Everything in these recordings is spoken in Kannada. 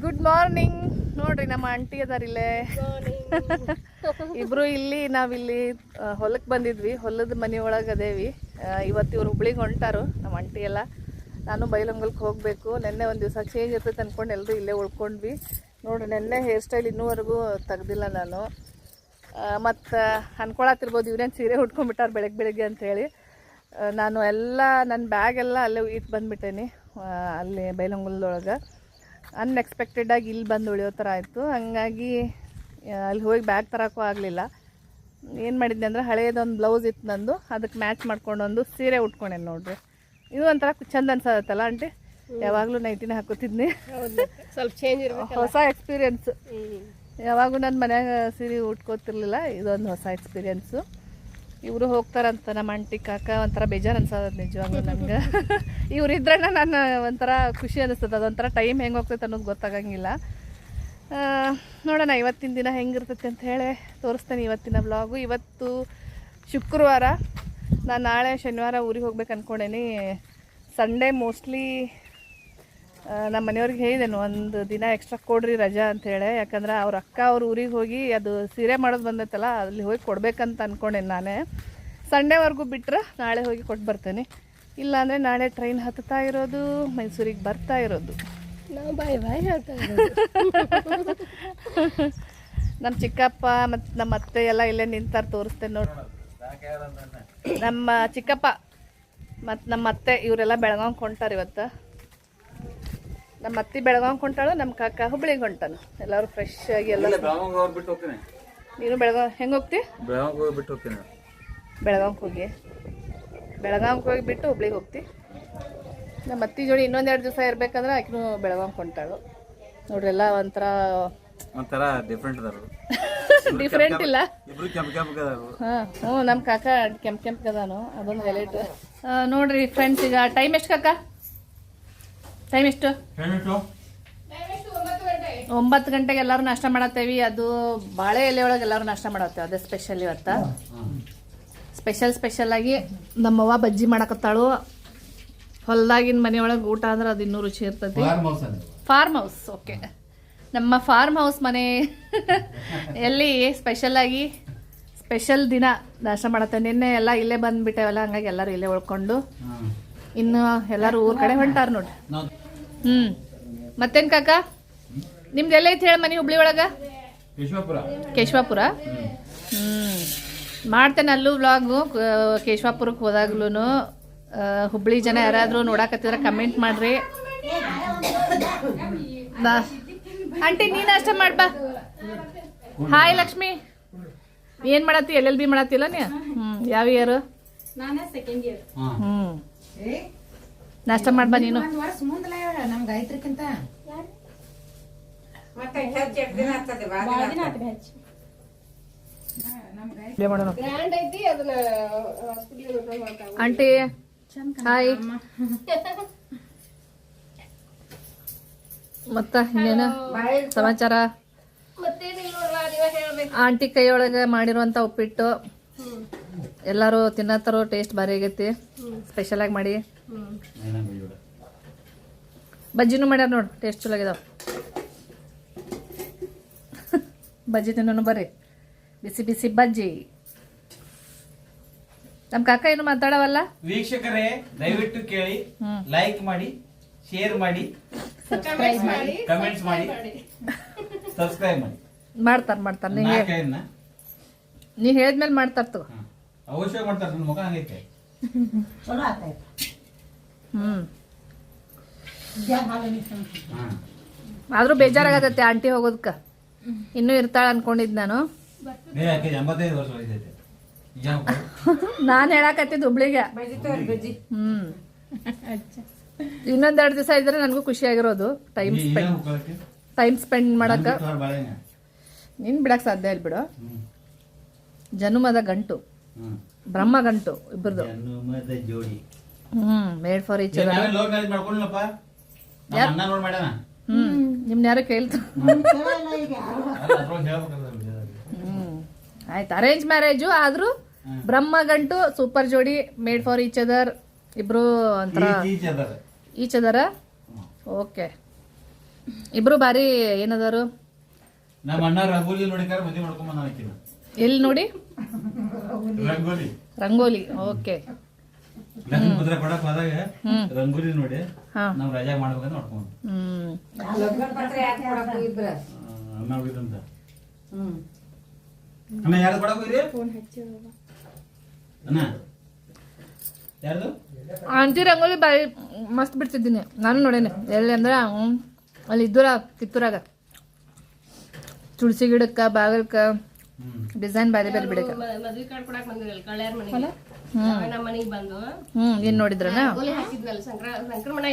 Good morning. ನೋಡ್ರಿ ನಮ್ಮ ಆಂಟಿ ಅದಾರಿಲ್ಲೇ. ಇಬ್ರು ಇಲ್ಲಿ ನಾವಿಲ್ಲಿ ಹೊಲಕ್ಕೆ ಬಂದಿದ್ವಿ. ಹೊಲದ ಮನೆ ಒಳಗೆ ಅದೇವಿ. ಇವತ್ತು ಇವ್ರು ಹುಬ್ಳಿಗೆ ಹೊಂಟಾರು ನಮ್ಮ ಆಂಟಿ ಎಲ್ಲ. ನಾನು ಬೈಲಹೊಂಗಲಕ್ಕೆ ಹೋಗಬೇಕು. ನೆನ್ನೆ ಒಂದು ದಿವಸ ಚೇಂಜ್ ಇರ್ತೈತೆ ಅಂದ್ಕೊಂಡು ಎಲ್ಲರೂ ಇಲ್ಲೇ ಉಳ್ಕೊಂಡ್ವಿ. ನೋಡ್ರಿ ನೆನ್ನೆ ಹೇರ್ ಸ್ಟೈಲ್ ಇನ್ನೂವರೆಗೂ ತೆಗ್ದಿಲ್ಲ ನಾನು. ಮತ್ತು ಅನ್ಕೊಳತ್ತಿರ್ಬೋದು ಇವ್ರೇನು ಸೀರೆ ಉಟ್ಕೊಂಡ್ಬಿಟ್ಟಾರೆ ಬೆಳಗ್ಗೆ ಅಂಥೇಳಿ. ನಾನು ಎಲ್ಲ ನನ್ನ ಬ್ಯಾಗ್ ಎಲ್ಲ ಅಲ್ಲೇ ಇಟ್ಟು ಬಂದುಬಿಟ್ಟೇನಿ ಅಲ್ಲಿ ಬೈಲಹೊಂಗಲದೊಳಗೆ. ಅನ್ಎಕ್ಸ್ಪೆಕ್ಟೆಡಾಗಿ ಇಲ್ಲಿ ಬಂದು ಉಳಿಯೋ ಥರ ಆಯಿತು. ಹಂಗಾಗಿ ಅಲ್ಲಿ ಹೋಗಿ ಬ್ಯಾಗ್ ತರೋಕ್ಕೂ ಆಗಲಿಲ್ಲ. ಏನು ಮಾಡಿದ್ದೆ ಅಂದರೆ ಹಳೇದೊಂದು ಬ್ಲೌಸ್ ಇತ್ತು ನಂದು, ಅದಕ್ಕೆ ಮ್ಯಾಚ್ ಮಾಡ್ಕೊಂಡೊಂದು ಸೀರೆ ಉಟ್ಕೊಂಡೇನೆ ನೋಡ್ರಿ. ಇದು ಒಂಥರ ಚಂದ ಅನ್ಸತ್ತಲ್ಲ ಆಂಟಿ? ಯಾವಾಗಲೂ ನೈಟಿನೇ ಹಾಕೋತಿದ್ನಿ. ಸ್ವಲ್ಪ ಚೇಂಜ್ ಇರಬೇಕು, ಹೊಸ ಎಕ್ಸ್ಪೀರಿಯೆನ್ಸು. ಯಾವಾಗೂ ನನ್ನ ಮನ್ಯಾಗ ಸೀರೆ ಉಟ್ಕೋತಿರ್ಲಿಲ್ಲ, ಇದೊಂದು ಹೊಸ ಎಕ್ಸ್ಪೀರಿಯೆನ್ಸು. ಇವರು ಹೋಗ್ತಾರಂತ ನಮ್ಮ ಆಂಟಿ ಕಾಕ. ಒಂಥರ ಬೇಜಾರು ಅನ್ಸೋದು ನಿಜವಾಗ್ಲೂ ನಮ್ಗೆ. ಇವರಿದ್ರೇ ನಾನು ಒಂಥರ ಖುಷಿ ಅನಿಸ್ತದೆ. ಅದೊಂಥರ ಟೈಮ್ ಹೆಂಗೆ ಹೋಗ್ತೈತೆ ಅನ್ನೋದು ಗೊತ್ತಾಗಂಗಿಲ್ಲ. ನೋಡೋಣ ಇವತ್ತಿನ ದಿನ ಹೆಂಗಿರ್ತೈತೆ ಅಂತ ಹೇಳಿ ತೋರಿಸ್ತೇನೆ ಇವತ್ತಿನ ಬ್ಲಾಗು. ಇವತ್ತು ಶುಕ್ರವಾರ. ನಾನು ನಾಳೆ ಶನಿವಾರ ಊರಿಗೆ ಹೋಗ್ಬೇಕು ಅಂದ್ಕೊಂಡೇನಿ. ಸಂಡೇ ಮೋಸ್ಟ್ಲಿ ನಮ್ಮ ಮನೆಯವ್ರಿಗೆ ಹೇಳಿದ್ದೇನೆ ಒಂದು ದಿನ ಎಕ್ಸ್ಟ್ರಾ ಕೊಡ್ರಿ ರಜಾ ಅಂಥೇಳಿ. ಯಾಕಂದ್ರೆ ಅವ್ರ ಅಕ್ಕ ಅವ್ರ ಊರಿಗೆ ಹೋಗಿ ಅದು ಸೀರೆ ಮಾಡೋದು ಬಂದೈತಲ್ಲ, ಅಲ್ಲಿ ಹೋಗಿ ಕೊಡ್ಬೇಕಂತ ಅಂದ್ಕೊಂಡೇನೆ ನಾನೇ. ಸಂಡೇವರೆಗೂ ಬಿಟ್ಟರೆ ನಾಳೆ ಹೋಗಿ ಕೊಟ್ಟು ಬರ್ತೇನೆ. ಇಲ್ಲಾಂದರೆ ನಾಳೆ ಟ್ರೈನ್ ಹತ್ತುತ್ತಾ ಇರೋದು, ಮೈಸೂರಿಗೆ ಬರ್ತಾ ಇರೋದು. ನಾವು ಬಾಯ್ ಹೇಳ್ತಾ ನಮ್ಮ ಚಿಕ್ಕಪ್ಪ ಮತ್ತು ನಮ್ಮ ಅತ್ತೆ ಎಲ್ಲ ಇಲ್ಲೇ ನಿಂತಾರೆ, ತೋರಿಸ್ತೇನೆ ನೋಡಿ. ನಮ್ಮ ಚಿಕ್ಕಪ್ಪ ಮತ್ತು ನಮ್ಮ ಅತ್ತೆ ಇವರೆಲ್ಲ ಬೆಳಗಾವಿಗೆ ಹೊಂಟಾರೆ ಇವತ್ತು. ನಮ್ಮ ಅತ್ತಿ ಬೆಳಗಾವಿಗೆ ಹೊಂಟಾಳು, ನಮ್ಮ ಕಾಕ ಹುಬ್ಳಿಗೆ ಹೊಂಟಾನು. ಎಲ್ಲರೂ ಫ್ರೆಶ್ ಆಗಿ ಎಲ್ಲ. ನೀನು ಬೆಳಗಾವಿ ಹೆಂಗೆ ಹೋಗ್ತಿ? ಬೆಳಗಾವಿಗೆ ಹೋಗಿ ಬಿಟ್ಟು ಹುಬ್ಳಿಗೆ ಹೋಗ್ತಿ. ನಮ್ಮ ಅತ್ತಿ ಜೋಡಿ ಇನ್ನೊಂದೆರಡು ದಿವಸ ಇರ್ಬೇಕಂದ್ರೆ ಆಕಿನೂ ಬೆಳಗಾವಿಗೆ ಹೊಂಟಾಳು. ನೋಡ್ರಿ ಎಲ್ಲ ಒಂಥರ ಡಿಫ್ರೆಂಟ್ ಇಲ್ಲ. ಹಾಂ ಹ್ಞೂ, ನಮ್ಮ ಕಾಕ ಕೆಂಪು ಅದಾನು, ಅದೊಂದು ಹೈಲೈಟ್. ನೋಡ್ರಿ ಫ್ರೆಂಡ್ಸ್, ಈಗ ಟೈಮ್ ಎಷ್ಟು ಕಾಕ? ಟೈಮ್ ಎಷ್ಟು? 9 ಗಂಟೆಗೆ ಎಲ್ಲರೂ ನಾಷ್ಟ ಮಾಡತ್ತೇವಿ. ಅದು ಬಾಳೆ ಎಲೆ ಒಳಗೆ ಎಲ್ಲರೂ ನಾಷ್ಟ ಮಾಡತ್ತೇವೆ. ಅದೇ ಸ್ಪೆಷಲ್ ಇವತ್ತ. ಸ್ಪೆಷಲ್ ಆಗಿ ನಮ್ಮವ್ವ ಬಜ್ಜಿ ಮಾಡಕತ್ತಾಳು. ಹೊಲ್ದಾಗಿನ ಮನೆಯೊಳಗೆ ಊಟ ಅಂದ್ರೆ ಅದು ಇನ್ನೂ ರುಚಿ ಇರ್ತೈತಿ. Farm house. ಓಕೆ, ನಮ್ಮ ಫಾರ್ಮ್ ಹೌಸ್ ಮನೆ ಎಲ್ಲಿ ಸ್ಪೆಷಲ್ ದಿನ ನಾಷ್ಟ ಮಾಡತ್ತೇವೆ. ನಿನ್ನೆ ಎಲ್ಲ ಇಲ್ಲೇ ಬಂದ್ಬಿಟ್ಟೇವಲ್ಲ, ಹಂಗಾಗಿ ಎಲ್ಲರೂ ಇಲ್ಲೇ ಉಳ್ಕೊಂಡು ಇನ್ನು ಎಲ್ಲರೂ ಊರ್ ಕಡೆ ಹೊಂಟಾರ ನೋಡ್ರಿ. ಮತ್ತೇನ್ ಕಾಕ ನಿಮ್ದು ಎಲ್ಲ ಐತಿ ಹೇಳ ಮನೆ ಹುಬ್ಳಿ ಒಳಗ? ಕೇಶವಾಪುರ. ಮಾಡ್ತೇನೆ ಅಲ್ಲೂ ವ್ಲಾಗು. ಕೇಶವಾಪುರಕ್ಕೆ ಹೋದಾಗ್ಲೂ ಹುಬ್ಳಿ ಜನ ಯಾರಾದ್ರೂ ನೋಡಾಕತ್ತಿದ್ರೆ ಕಮೆಂಟ್ ಮಾಡ್ರಿ. ಆಂಟಿ ನೀನ್ ಅಷ್ಟ ಮಾಡ್ಬಾ. ಹಾಯ್ ಲಕ್ಷ್ಮಿ, ಏನ್ ಮಾಡತ್ತಿ? LLB ಮಾಡತ್ತಿಲ್ಲ ನೀ? ಯಾವ ಇಯರ್? ನಾಷ್ಟ ಮಾಡ್ಬಾ ನೀನು. Aunty hi. ಮತ್ತ ಇನ್ನೇನು ಸಮಾಚಾರ? ಆಂಟಿ ಕೈಯೊಳಗೆ ಮಾಡಿರುವಂತ ಉಪ್ಪಿಟ್ಟು ಎಲ್ಲರೂ ತಿನ್ನತ್ತಾರೋ. ಟೇಸ್ಟ್ ಭಾರಿ ಆಗೈತಿ, ಸ್ಪೆಷಲ್ ಆಗಿ ಮಾಡಿ. ಬಜ್ಜಿನೂ ಮಾಡ್ಯಾರ ನೋಡಿ, ಟೇಸ್ಟ್ ಚಲೋ ಆಗ್ಯಾವ. ಬಜ್ಜಿ ತಿನ್ನೋನು ಬರ್ರಿ, ಬಿಸಿ ಬಜ್ಜಿ. ನಮ್ ಕಾಕ ಏನು ಮಾತಾಡವಲ್ಲ. ವೀಕ್ಷಕರೇ ದಯವಿಟ್ಟು ಕೇಳಿ, ಲೈಕ್ ಮಾಡಿ, ಶೇರ್ ಮಾಡಿ, ಕಮೆಂಟ್ಸ್ ಮಾಡಿ, ಸಬ್ಸ್ಕ್ರೈಬ್ ಮಾಡಿ. ಮಾಡ್ತಾರ ನೀ ಹೇಳಿದ್ಮೇಲೆ ಮಾಡ್ತಾರ. ಅವಶ್ಯ ಮಾಡ್ತಾರ. ನನ್ನ ಮುಖ ಹಂಗೈತೆ. ಆದ್ರೂ ಬೇಜಾರಾಗತ್ತೆ ಆಂಟಿ ಹೋಗೋದಕ್ಕ. ಇನ್ನೂ ಇರ್ತಾಳ ಅನ್ಕೊಂಡಿದ್ ನಾನು. 85 ವರ್ಷ ವಯಸ್ಸೈತೆ. ನಾನ್ ಹೇಳಾಕತ್ತಿದ್ ಹುಬ್ಳಿಗೆ. ಇನ್ನೊಂದೆರಡು ದಿವಸ ಇದ್ರೆ ನನಗೂ ಖುಷಿ ಆಗಿರೋದು. ಟೈಮ್ ಸ್ಪೆಂಡ್ ಮಾಡಕ. ನಿನ್ ಬಿಡಕ್ ಸಾಧ್ಯ ಇಲ್ಲ ಬಿಡು. ಜನುಮದ ಗಂಟು, ಬ್ರಹ್ಮ ಗಂಟು ಇಬ್ಬರದು. Made for each other. ನಿಮ್ನ ಯಾರು ಕೇಳ್ತು? ಆಯ್ತು, ಅರೇಂಜ್ ಮ್ಯಾರೇಜು ಆದ್ರೂ ಬ್ರಹ್ಮ ಗಂಟು, ಸೂಪರ್ ಜೋಡಿ, ಮೇಡ್ ಫಾರ್ ಈಚ್ ಅದರ್. ಇಬ್ರು ಒಂಥರ ಈಚ್ ಅದರ. ಓಕೆ, ಇಬ್ರು ಬಾರಿ ಏನದಾರು. ನಮ್ಮ ಅಣ್ಣ ರಂಗೋಲಿ ನೋಡಿಕಾರ ಮದುವೆ ಮಾಡ್ಕೊಂಡ್ ಬಂದ ಹಾಕಿನ ಎಲ್ಲಿ ನೋಡಿ? ರಂಗೋಲಿ ರಂಗೋಲಿ. ಓಕೆ. ಲಗ್ನ ಪತ್ರ ಕೊಡಕ್ ಹೋದಾಗ ಹ್ಮ್. ರಂಗೋಲಿ ನೋಡಿ ಹಾ. ನಾವ್ ರಜಾ ಮಾಡ್ಬೇಕಂತ ಮಾಡ್ಕೊಂಡು ಹ್ಮ್. ಅಣ್ಣ ಹೋಗಿದಂತ. ಅಣ್ಣ ಯಾರು ಕೊಡಕ್ ಹೋಗಿರಿ? ಅಣ್ಣ ಯಾರ್ದು? ಆಂಟಿ ರಂಗೋಲಿ ಬಾರಿ ಮಸ್ತ್ ಬಿಡ್ತಿದ್ದೀನಿ ನಾನು ನೋಡೇನೆ. ಎಲ್ಲಿ ಅಂದ್ರೆ ಅಲ್ಲಿ ಇದ್ದೂರ ಕಿತ್ತೂರಾಗ ತುಳಸಿ ಗಿಡಕ್ಕ ಬಾಗಲ್ಕ ಡಿಸೈನ್ ಬಾರಿ ಬಾರಿ ಬಿಡಕ. ಮದ್ವಿ ಕಾರ್ಡ್ ಕೊಡಾಕ್ ಬಂದಿರಲ್ಲ ಕಳ್ಯಾರ ಮನೆಗೆ ನಮ್ಮ ಮನೆಗೆ ಬಂದು ಏನ್ ನೋಡಿದ್ರನ? ರಂಗೋಲಿ ಹಾಕಿದ್ನಲ್ಲ ಸಂಕ್ರಮಣ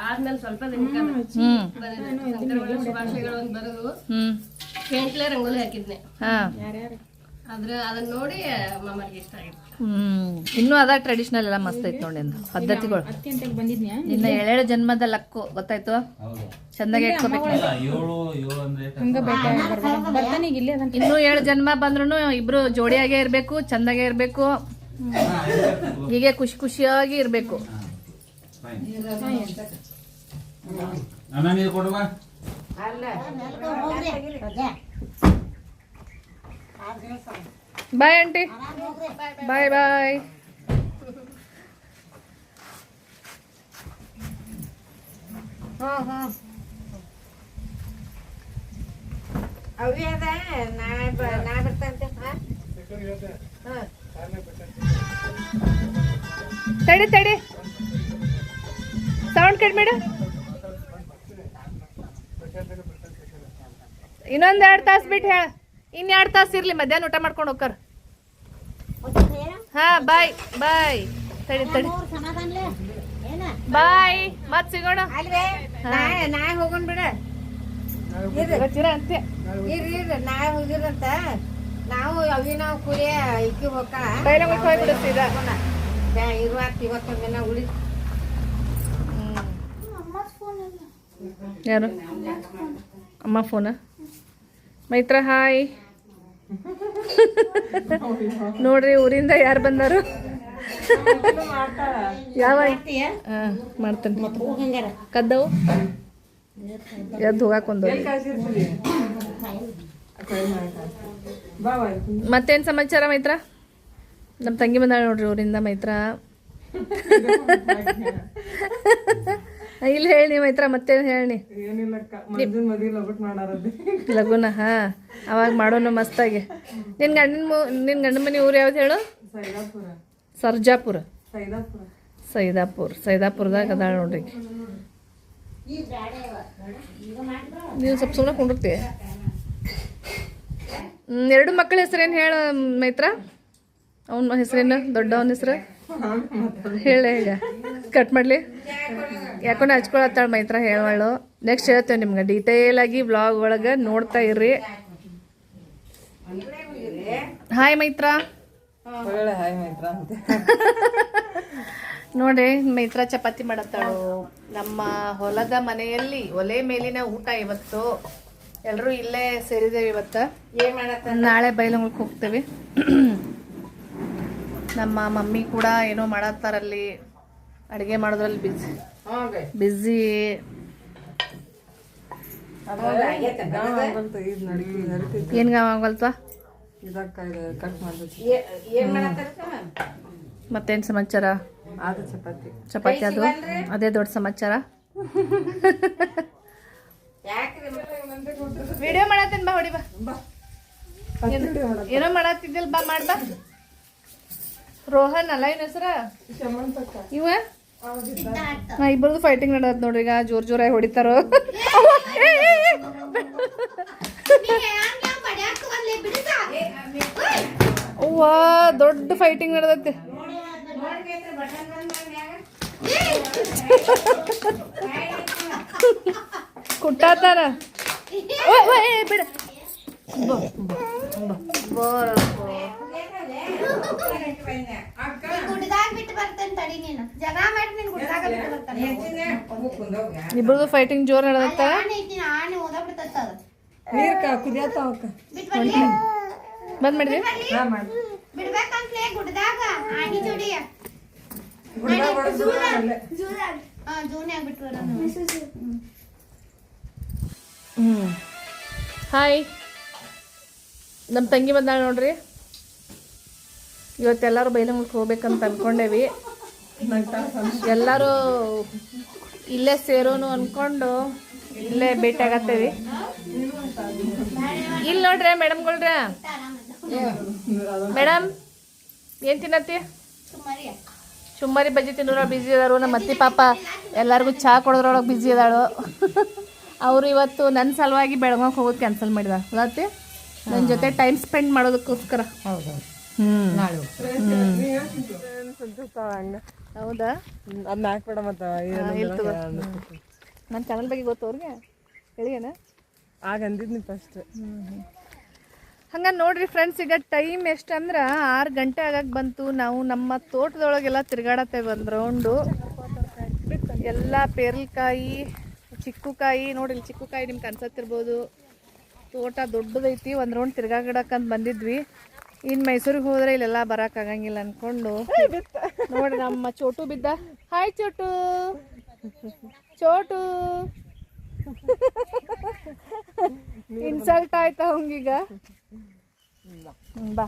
ಆದ್ಮೇಲೆ ಸ್ವಲ್ಪ ದಿನಕ್ಕೆ ಸಂಕ್ರಮಣ ಶುಭಾಶಯಗಳು ಅಂತ ಬರೆದು ಪೇಂಟ್ಲೆ ರಂಗೋಲಿ ಹಾಕಿದ್ನೆ. ಹಾ. ಅದನ್ನ ನೋಡಿ ಮಾಮರ್ಗೆ ಇಷ್ಟ ಆಗಿತ್ತು. ಇನ್ನೂ ಅದ ಟ್ರೆಡಿಷನಲ್ ಎಲ್ಲ ಮಸ್ತ್ ಐತ್ ನೋಡಿ ಪದ್ಧತಿಗಳು. ನಿನ್ನ 7 ಜನ್ಮದ ಲಕ್ಕು ಗೊತ್ತಾಯ್ತು. ಹೌದು. ಚಂದಾಗಿ ಇಟ್ಕೋಬೇಕು. ಅಲ್ಲ, ಏಳು ಅಂದ್ರೆ ಇನ್ನೂ 7 ಜನ್ಮ ಬಂದ್ರು ಇಬ್ರು ಜೋಡಿಯಾಗೇ ಇರ್ಬೇಕು, ಚಂದಾಗೆ ಇರ್ಬೇಕು, ಹೀಗೆ ಖುಷಿ ಖುಷಿಯಾಗಿ ಇರ್ಬೇಕು. ಅಣ್ಣ ನೀರು ಕೊಡುವ. Bye aunty. Bye bye. ತಡಿ ತಡಿ ಸೌಂಡ್ ಕಡಿಮೆ ಮಾಡು. ಇನ್ನೊಂದ್ 2 ತಾಸು ಬಿಟ್ಟು ಹೇಳ. ಇನ್ 2 ತಾಸು ಇರ್ಲಿ, ಮಧ್ಯಾಹ್ನ ಊಟ ಮಾಡ್ಕೊಂಡು ಹೋಗ್ತಾರ. ಹಾ ಬಾಯ್ ಬಾಯ್. ತಡಿ ತಡಿ ಬಾಯ್. ಮತ್ ಸಿಗೋಣ. ನಾಳೆ ಹೋಗೋಣ ಬಿಡ. ಗೊತ್ತಿರ ಅಂತೆ. ಇರ್ರಿ ನಾಳೆ ಹೋಗಿರಂತ ನಾವು ನಾವು ಕುರಿಯ ಇಕ್ಕಿ ಹೋಗ್ತಾಳ ಬೈಲಂಗ್ ಹೋಗ್ಬಿಡು ಸೀದಾ. ಇವತ್ತೊಂದ್ ದಿನ ಉಳಿ. ಯಾರು? ಅಮ್ಮ ಫೋನ. ಮೈತ್ರ ಹಾಯ್. ನೋಡ್ರಿ ಊರಿಂದ ಯಾರು ಬಂದಾರು. ಯಾವ ಮಾಡ್ತೇನೆ ಕದ್ದವು ಎದ್ದು ಹೋಗಾಕ್ ಒಂದು. ಮತ್ತೇನ್ ಸಮಾಚಾರ ಮೈತ್ರ? ನಮ್ಮ ತಂಗಿ ಬಂದಾಳ ನೋಡ್ರಿ ಊರಿಂದ ಮೈತ್ರ. ಇಲ್ಲಿ ಹೇಳಿ ಮೈತ್ರ, ಮತ್ತೇನು ಹೇಳಿ? ಲಗುನ. ಹಾ, ಅವಾಗ ಮಾಡೋಣ ಮಸ್ತಾಗಿ. ನಿನ್ ಗಂಡನ ಮನೆ ಊರು ಯಾವ್ದು ಹೇಳು? ಸರ್ಜಾಪುರ. ಸೈದಾಪುರದಾಗ ಅದಾಳ ನೋಡ್ರಿ. ನೀವು ಸ್ವಲ್ಪ ಸುಮ್ಮನೆ ಕೊಂಡಿರ್ತಿ. 2 ಮಕ್ಕಳ ಹೆಸರೇನು ಹೇಳು ಮೈತ್ರ? ಅವನ ಹೆಸರೇನು? ದೊಡ್ಡವನ ಹೆಸರು ಹೇಳ. ಈಗ ಕಟ್ ಮಾಡ್ಲಿ. ಯಾಕೊಂಡೆ ಹಚ್ಕೊಳತ್ತಾಳ ಮೈತ್ರ, ಹೇಳವಳು. ನೆಕ್ಸ್ಟ್ ಹೇಳ್ತೇವೆ ನಿಮ್ಗೆ ಡೀಟೇಲ್ ಆಗಿ ವ್ಲಾಗ್ ಒಳಗೆ ನೋಡ್ತಾ ಇರ್ರಿ. ಹಾಯ್ ಮೈತ್ರ. ನೋಡ್ರಿ ಮೈತ್ರ ಚಪಾತಿ ಮಾಡತ್ತಾಳು. ನಮ್ಮ ಹೊಲದ ಮನೆಯಲ್ಲಿ ಒಲೆ ಮೇಲಿನ ಊಟ ಇವತ್ತು. ಎಲ್ಲರೂ ಇಲ್ಲೇ ಸೇರಿದ್ದೇವೆ ಇವತ್ತು. ನಾಳೆ ಬೈಲಂಗ್ಳಕ್ಕೆ ಹೋಗ್ತೇವೆ. ನಮ್ಮ ಮಮ್ಮಿ ಕೂಡ ಏನೋ ಮಾಡತ್ತಾರಲ್ಲಿ, ಅಡುಗೆ ಮಾಡೋದ್ರಲ್ಲಿ ಬಿಸಿ. ಏನ್ ಗಾವ ಆಗಲ್ವಾ? ಮತ್ತೇನ್ ಸಮಾಚಾರ? ಚಪಾತಿ ಅದು ಅದೇ ದೊಡ್ಡ ಸಮಾಚಾರ. ವಿಡಿಯೋ ಮಾಡತ್ತೇನ್ ಬಾ, ಹೊಡಿ ಬಾ. ಏನೋ ಮಾಡತ್ತಿದ್ದಿಲ್ ಬಾ, ಮಾಡ್ಬಾ. ರೋಹನ್ ಅಲ್ಲ ಏನ್ ಹೆಸರ? ಇವ ಇಬ್ಬರದು ಫೈಟಿಂಗ್ ನಡೆದ್ ನೋಡ್ರಿ. ಈಗ ಜೋರಾಗಿ ಹೊಡಿತಾರೋ. ಅವ್ವ ದೊಡ್ಡ ಫೈಟಿಂಗ್ ನಡೆದೈತಿ. ಕುಟ್ಟಾತಾರ. ಬಿಡ ಇಬ್ಬರದು ಫೈಟಿಂಗ್ ಜೋರ್ ನಡೆದತ್ತ. ಬಂದ್ ಮಾಡಿದ್ವಿ. ಹಾಯ್, ನಮ್ಮ ತಂಗಿ ಬಂದಾಳ ನೋಡ್ರಿ. ಇವತ್ತೆಲ್ಲರೂ ಬೈಲಹೊಂಗಲಕ್ಕೆ ಹೋಗ್ಬೇಕಂತ ಅನ್ಕೊಂಡೇವಿ. ಎಲ್ಲರೂ ಇಲ್ಲೇ ಸೇರೋನು ಅನ್ಕೊಂಡು ಇಲ್ಲೇ ಭೇಟಿ ಆಗತ್ತೇವಿ. ಇಲ್ಲಿ ನೋಡ್ರಿ ಮೇಡಮ್ಗಳ್ರ, ಮೇಡಮ್ ಏನು ತಿನ್ನತ್ತಿ? ಚುಮ್ಮರಿ ಬಜ್ಜಿ ತಿನ್ನೋರ ಬಿಜಿ ಅದಾರು. ನಮ್ಮ ಅತ್ತಿ ಪಾಪ ಎಲ್ಲರಿಗೂ ಚಹಾ ಕೊಡೋದ್ರೊಳಗೆ ಬಿಜಿ ಅದಾಳು. ಅವರು ಇವತ್ತು ನನ್ನ ಸಲುವಾಗಿ ಬೆಳಗಾವಿಗೆ ಹೋಗೋದು ಕ್ಯಾನ್ಸಲ್ ಮಾಡಿದ ಅತ್ತಿ, ನನ್ನ ಜೊತೆ ಟೈಮ್ ಸ್ಪೆಂಡ್ ಮಾಡೋದಕ್ಕೋಸ್ಕರ. ಹೌದಾ? ನನ್ನ ಚಾನಲ್ ಬಗ್ಗೆ ಗೊತ್ತು ಅವ್ರಿಗೆ ಹೇಳಿಯೇನ? ಆಗ ಅಂದಿದ್ನಿ ಫಸ್ಟ್. ಹಂಗೆ ನೋಡ್ರಿ ಫ್ರೆಂಡ್ಸ್, ಈಗ ಟೈಮ್ ಎಷ್ಟಂದ್ರೆ 6 ಗಂಟೆ ಆಗಕ್ಕೆ ಬಂತು. ನಾವು ನಮ್ಮ ತೋಟದೊಳಗೆಲ್ಲ ತಿರ್ಗಾಡತ್ತೇವೆ ಒಂದು ರೌಂಡು. ಎಲ್ಲ ಪೇರ್ಲಕಾಯಿ, ಚಿಕ್ಕುಕಾಯಿ ನೋಡ್ರಿ, ಚಿಕ್ಕುಕಾಯಿ ನಿಮ್ಗೆ ಅನ್ಸತ್ತಿರ್ಬೋದು. ತೋಟ ದೊಡ್ಡದೈತಿ. ಒಂದು ರೌಂಡ್ ತಿರ್ಗಾಡಕ್ಕಂತ ಬಂದಿದ್ವಿ. ಇನ್ನು ಮೈಸೂರಿಗೆ ಹೋದ್ರೆ ಇಲ್ಲೆಲ್ಲ ಬರೋಕ್ಕಾಗಂಗಿಲ್ಲ ಅಂದ್ಕೊಂಡು ನೋಡ್ರಿ ನಮ್ಮ ಚೋಟು ಬಿದ್ದ. ಹಾಯ್ ಚೋಟು, ಚೋಟು ಇನ್ಸಲ್ಟ್ ಆಯ್ತಾ ಅವಂಗೀಗ? ಬಾ,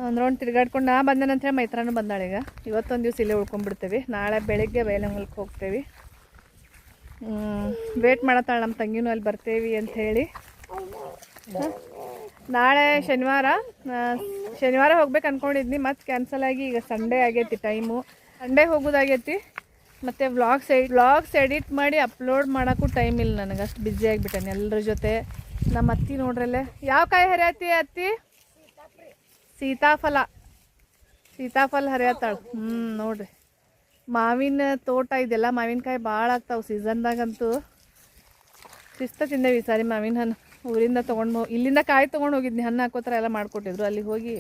ಒಂದು ರೌಂಡ್ ತಿರ್ಗಾಡ್ಕೊಂಡು ನಾ ಬಂದೆ ನಂತರ ಮೈತ್ರಾನು ಬಂದಾಳೀಗ. ಇವತ್ತೊಂದು ದಿವಸ ಇಲ್ಲೇ ಉಳ್ಕೊಂಡ್ಬಿಡ್ತೇವೆ. ನಾಳೆ ಬೆಳಗ್ಗೆ ಬೈಲಹೊಂಗಲಕ್ಕೆ ಹೋಗ್ತೇವೆ. ವೇಟ್ ಮಾಡತ್ತಾಳೆ ನಮ್ಮ ತಂಗಿನೂ ಅಲ್ಲಿ ಬರ್ತೇವೆ ಅಂತ ಹೇಳಿ. ನಾಳೆ ಶನಿವಾರ ಹೋಗ್ಬೇಕು ಅಂದ್ಕೊಂಡಿದ್ನಿ, ಮತ್ತೆ ಕ್ಯಾನ್ಸಲ್ ಆಗಿ ಈಗ ಸಂಡೇ ಆಗೈತಿ. ಟೈಮು ಸಂಡೇ ಹೋಗೋದಾಗೈತಿ. ಮತ್ತು ವ್ಲಾಗ್ಸ್ ಎಡಿಟ್ ಮಾಡಿ ಅಪ್ಲೋಡ್ ಮಾಡೋಕ್ಕೂ ಟೈಮ್ ಇಲ್ಲ ನನಗೆ, ಅಷ್ಟು ಬ್ಯುಸಿ ಆಗಿಬಿಟ್ಟೇನೆ ಎಲ್ಲರ ಜೊತೆ. ನಮ್ಮ ಅತ್ತಿ ನೋಡ್ರಲ್ಲೇ ಯಾವ ಕಾಯಿ ಹರಿಯತ್ತಿ ಅತ್ತಿ? ಸೀತಾಫಲ ಹರಿಯತ್ತಾಳು. ನೋಡ್ರಿ, ಮಾವಿನ ತೋಟ ಇದೆಲ್ಲ. ಮಾವಿನಕಾಯಿ ಭಾಳ ಆಗ್ತಾವೆ ಸೀಸನ್ದಾಗಂತೂ. ಶಿಸ್ತ ತಿಂದೇವಿ ಈ ಸಾರಿ ಮಾವಿನ ಹಣ್ಣು. ಊರಿಂದ ಇಲ್ಲಿಂದ ಕಾಯಿ ತೊಗೊಂಡು ಹೋಗಿದ್ನಿ. ಹಣ್ಣು ಹಾಕೋತರ ಎಲ್ಲ ಮಾಡಿಕೊಟ್ಟಿದ್ರು. ಅಲ್ಲಿಗೆ ಹೋಗಿ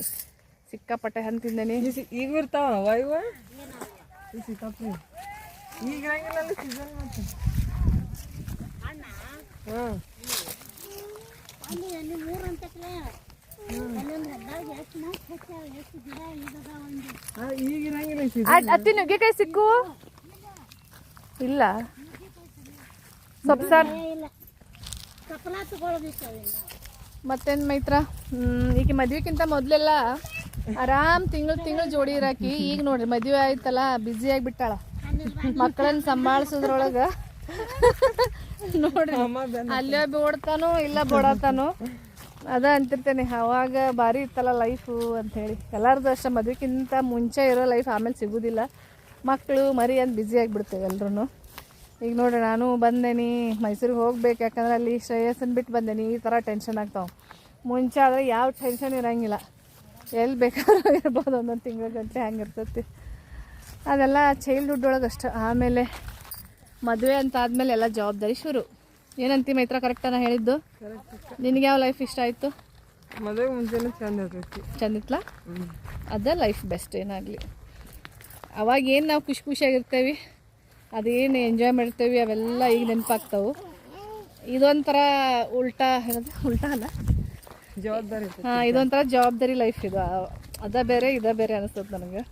ಸಿಕ್ಕಾಪಟ್ಟೆ ಹಣ್ಣು ತಿಂದೇನಿ. ಈಗ ಇರ್ತಾವ ಇವ ಸೀತಾಫಲ ಈಗ ಇರಂಗಿಲ್ಲ ಸೀಸನ್. ಮತ್ತೆ ಈಗ ಇರಂಗಿಲ್ಲ. ಅತ್ತಿ ನುಗ್ಗೆಕಾಯಿ ಸಿಕ್ಕು ಇಲ್ಲ? ಸೊಪ್ಪು ಸಾರು ಮತ್ತೇನು ಮೈತ್ರ? ಈಗ ಮದ್ವೆಕ್ಕಿಂತ ಮೊದಲೆಲ್ಲ ಆರಾಮ್ ತಿಂಗಳು ಜೋಡಿ ಇರಾಕಿ. ಈಗ ನೋಡ್ರಿ ಮದುವೆ ಆಯ್ತಲ್ಲ, ಬ್ಯುಸಿ ಆಗಿಬಿಟ್ಟಾಳ. ಮಕ್ಕಳನ್ನ ಸಂಭಾಳಿಸೋದ್ರೊಳಗೆ ನೋಡ್ರಿ, ಅಲ್ಲೇ ಬೋಡ್ತಾನೋ ಇಲ್ಲ ಬೋಡತಾನೋ. ಅದ ಅಂತಿರ್ತೇನೆ, ಅವಾಗ ಭಾರಿ ಇತ್ತಲ್ಲ ಲೈಫು ಅಂಥೇಳಿ. ಎಲ್ಲರದ್ದು ಅಷ್ಟೇ, ಮದುವೆಕ್ಕಿಂತ ಮುಂಚೆ ಇರೋ ಲೈಫ್ ಆಮೇಲೆ ಸಿಗೋದಿಲ್ಲ. ಮಕ್ಕಳು ಮರಿ ಅಂತ ಬ್ಯುಸಿ ಆಗಿಬಿಡ್ತೇವೆ ಎಲ್ಲರೂ. ಈಗ ನೋಡ್ರಿ, ನಾನು ಬಂದೇನಿ ಮೈಸೂರಿಗೆ ಹೋಗ್ಬೇಕು. ಯಾಕಂದ್ರೆ ಅಲ್ಲಿ ಶ್ರೇಯಸ್ಸನ್ನು ಬಿಟ್ಟು ಬಂದೇನಿ. ಈ ಥರ ಟೆನ್ಷನ್ ಆಗ್ತಾವೆ. ಮುಂಚೆ ಆದರೆ ಯಾವ ಟೆನ್ಷನ್ ಇರೋಂಗಿಲ್ಲ, ಎಲ್ಲಿ ಬೇಕಾದ್ರೂ ಇರ್ಬೋದು. ಒಂದೊಂದು ತಿಂಗಳ ಗಂಟೆ ಹಂಗೆ ಇರ್ತೈತಿ. ಅದೆಲ್ಲ ಚೈಲ್ಡ್ಹುಡ್ ಒಳಗೆ ಅಷ್ಟು. ಆಮೇಲೆ ಮದುವೆ ಅಂತ ಆದಮೇಲೆ ಎಲ್ಲ ಜವಾಬ್ದಾರಿ ಶುರು. ಏನಂತಿ ಮೈತ್ರ? ಕರೆಕ್ಟಾನ ಹೇಳಿದ್ದು? ನಿನಗೆ ಯಾವ ಲೈಫ್ ಇಷ್ಟ ಆಯಿತು? ಮದುವೆ ಮುಂಚೆನೇ ಚಂದ ಇರ್ತೈತಿ. ಚಂದ ಇತ್ತಲ್ಲ? ಅದೇ ಲೈಫ್ ಬೆಸ್ಟ್. ಏನಾಗಲಿ ಅವಾಗ ಏನು ನಾವು ಖುಷಿಯಾಗಿರ್ತೇವೆ, ಅದೇನು ಎಂಜಾಯ್ ಮಾಡ್ತೇವೆ, ಅವೆಲ್ಲ ಈಗ ನೆನಪಾಗ್ತಾವೆ. ಇದೊಂಥರ ಉಲ್ಟಾ ಅಲ್ಲ, ಜವಾಬ್ದಾರಿ. ಹಾಂ, ಇದೊಂಥರ ಜವಾಬ್ದಾರಿ ಲೈಫ್ ಇದು. ಅದ ಬೇರೆ ಇದ ಬೇರೆ ಅನಿಸ್ತದೆ ನನಗೆ.